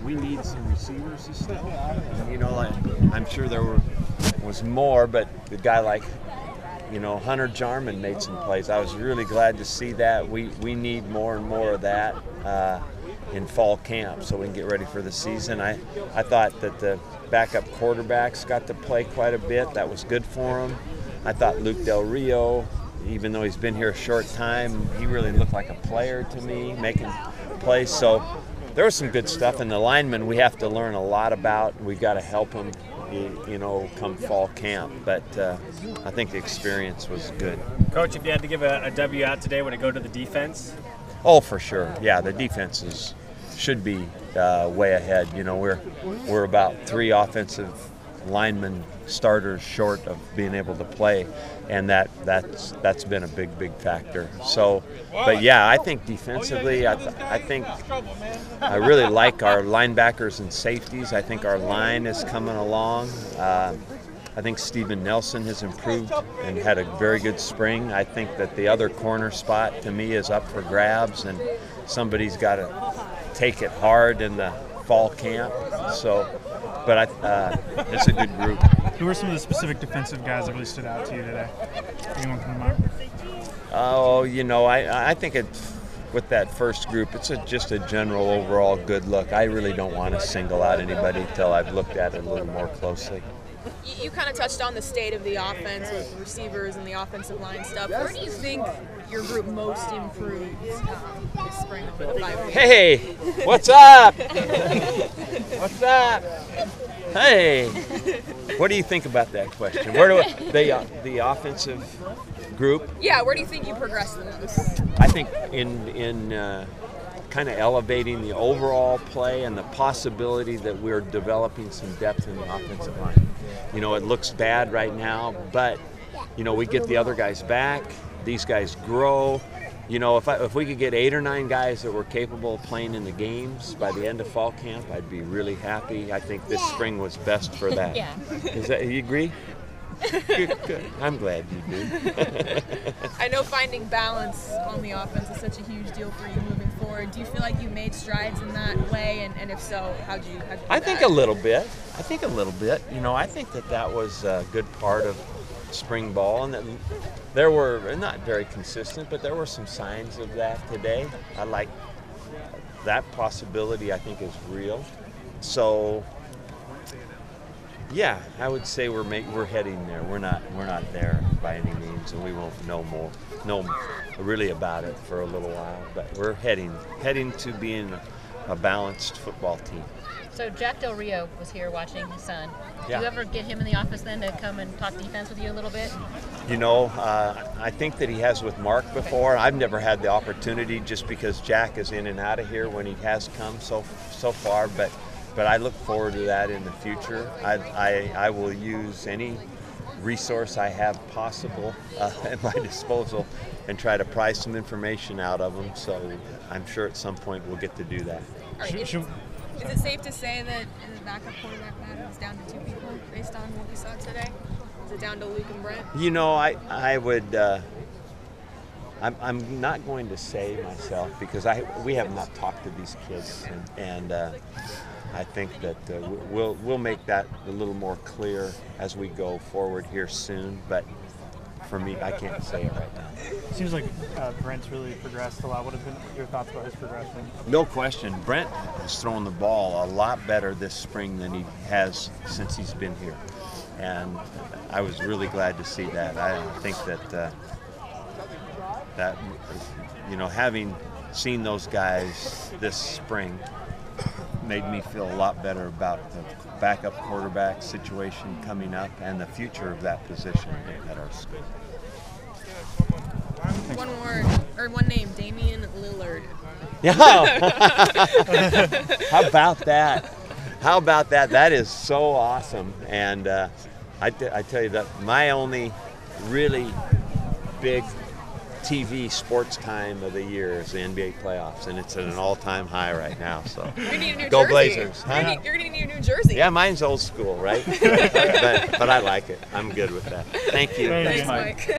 we need some receivers to step up. And, you know, I'm sure there was more, but the guy like, you know, Hunter Jarman made some plays. I was really glad to see that. We need more and more of that in fall camp so we can get ready for the season. I thought that the backup quarterbacks got to play quite a bit. That was good for them. I thought Luke Del Rio, even though he's been here a short time, he really looked like a player to me, making plays. So there was some good stuff. And the linemen we have to learn a lot about. We've got to help them, you know, come fall camp. But I think the experience was good. Coach, if you had to give a W out today, would it go to the defense? Oh, for sure. Yeah, the defenses should be way ahead. You know, we're about 3 offensive linemen starters short of being able to play, and that's been a big factor. So, but yeah, I think defensively, I think I really like our linebackers and safeties. I think our line is coming along. I think Steven Nelson has improved and had a very good spring. I think that the other corner spot to me is up for grabs, and somebody's got to take it hard in the fall camp. So, but it's a good group. Who are some of the specific defensive guys that really stood out to you today? Anyone come to mind? Oh, you know, I think with that first group, it's just a general overall good look. I really don't want to single out anybody until I've looked at it a little more closely. You kind of touched on the state of the offense with receivers and the offensive line stuff. Where do you think your group most improved this spring over the 5 weeks? Hey, what's up? What's up? Hey, what do you think about that question? Where do the offensive group? Yeah, where do you think you progressed the most? I think in kind of elevating the overall play and the possibility that we're developing some depth in the offensive line. You know, it looks bad right now, but, you know, we get the other guys back. These guys grow. You know, if we could get 8 or 9 guys that were capable of playing in the games by the end of fall camp, I'd be really happy. I think this spring was best for that. Yeah. You agree? Good. I'm glad you do. I know finding balance on the offense is such a huge deal for you moving forward. Do you feel like you made strides in that way? And if so, how'd you do that? I think a little bit. You know, I think that was a good part of spring ball, and that there were, not very consistent, but there were some signs of that today. I like that possibility. I think is real. So, yeah, I would say we're heading there. We're not there by any means, and we won't know really about it for a little while. But we're heading to being a balanced football team. So Jack Del Rio was here watching his son. Yeah. Do you ever get him in the office then to come and talk defense with you a little bit? You know, I think that he has with Mark before. I've never had the opportunity just because Jack is in and out of here when he has come so far, but I look forward to that in the future. I will use any resource I have possible at my disposal and try to pry some information out of them. So I'm sure at some point we'll get to do that. Is it safe to say that the backup quarterback battle is down to 2 people based on what we saw today? Is it down to Luke and Brent? You know, I would. I'm not going to say myself because we have not talked to these kids, and I think that we'll make that a little more clear as we go forward here soon. But for me, I can't say it right now. Seems like Brent's really progressed a lot. What have been your thoughts about his progression? No question. Brent has thrown the ball a lot better this spring than he has since he's been here. And I was really glad to see that. I think that, you know, having seen those guys this spring made me feel a lot better about the backup quarterback situation coming up and the future of that position at our school. One name, Damian Lillard. Yeah. How about that? That is so awesome. And I tell you that my only really big TV sports time of the year is the NBA playoffs, and it's at an all-time high right now. So go Blazers! You're gonna need a new jersey. Yeah, mine's old school, right? but I like it. I'm good with that. Thank you. Thanks, Mike.